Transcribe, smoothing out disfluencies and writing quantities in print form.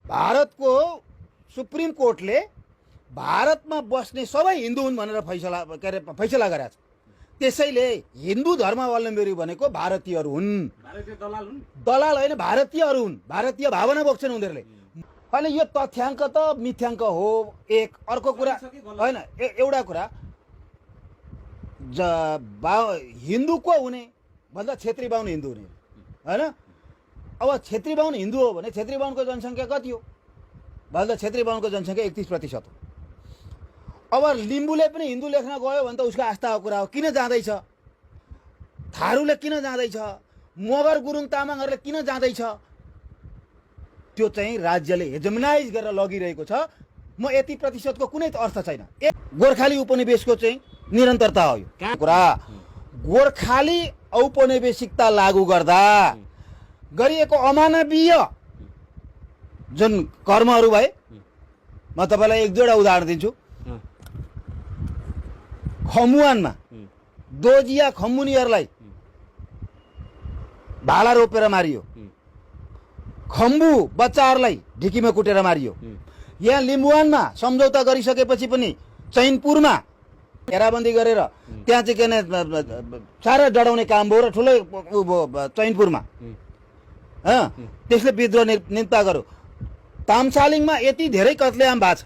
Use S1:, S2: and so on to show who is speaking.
S1: भारतको सुप्रिम कोर्टले भारतमा बस्ने सबै हिन्दू हुन् भनेर फैसला गरेको छ। त्यसैले हिन्दू धर्मावलम्बीहरू भनेको भारतीयहरू हुन्, दलाल होइन, भारतीयहरू हुन्, भारतीय भावना बोक्छन् उनीहरूले। अनि यो तथ्याङ्क त मिथ्याङ्क हो एक। अर्को कुरा होइन, एउटा कुरा हिन्दू को हुने भन्दा छेत्री बाहुन हिन्दू हुने होइन। अब छेत्री बाहुन हिन्दू हो भने छेत्री बाहुनको जनसङ्ख्या कति हो भन्दा छेत्री बाहुनको जनसङ्ख्या 31% हो। अब लिम्बूले पनि हिन्दू लेख्न गयो भने त उसको आस्थाको कुरा हो, किन जाँदैछ? थारूले किन जाँदैछ? मगर गुरुङ तामाङहरूले किन जाँदैछ? त्यो चाहिँ राज्यले हेजमनाइज गरेर लगिरहेको छ। म यति प्रतिशतको कुनै अर्थ छैन। गोर्खाली उपनिवेशको चाहिँ निरन्तरता हो यो कुरा। गोर्खाली औपनिवेशिकता लागू गर्दा गरिएको अमानवीय जुन कर्महरू भए, म तपाईँलाई एक दुईवटा उदाहरण दिन्छु। खमुवानमा दोजिया खम्बुनीहरूलाई भाला रोपेर मारियो, खम्बु बच्चाहरूलाई ढिकीमा कुटेर मारियो। यहाँ लिम्बुवानमा सम्झौता गरिसकेपछि पनि चैनपुरमा घेराबन्दी गरेर त्यहाँ चाहिँ के सारा डढाउने काम भयो र ठुलै चैनपुरमा त्यसले विद्रोह निम्ता गर्यो। तामसालिङमा यति धेरै कत्लेआम भएको छ।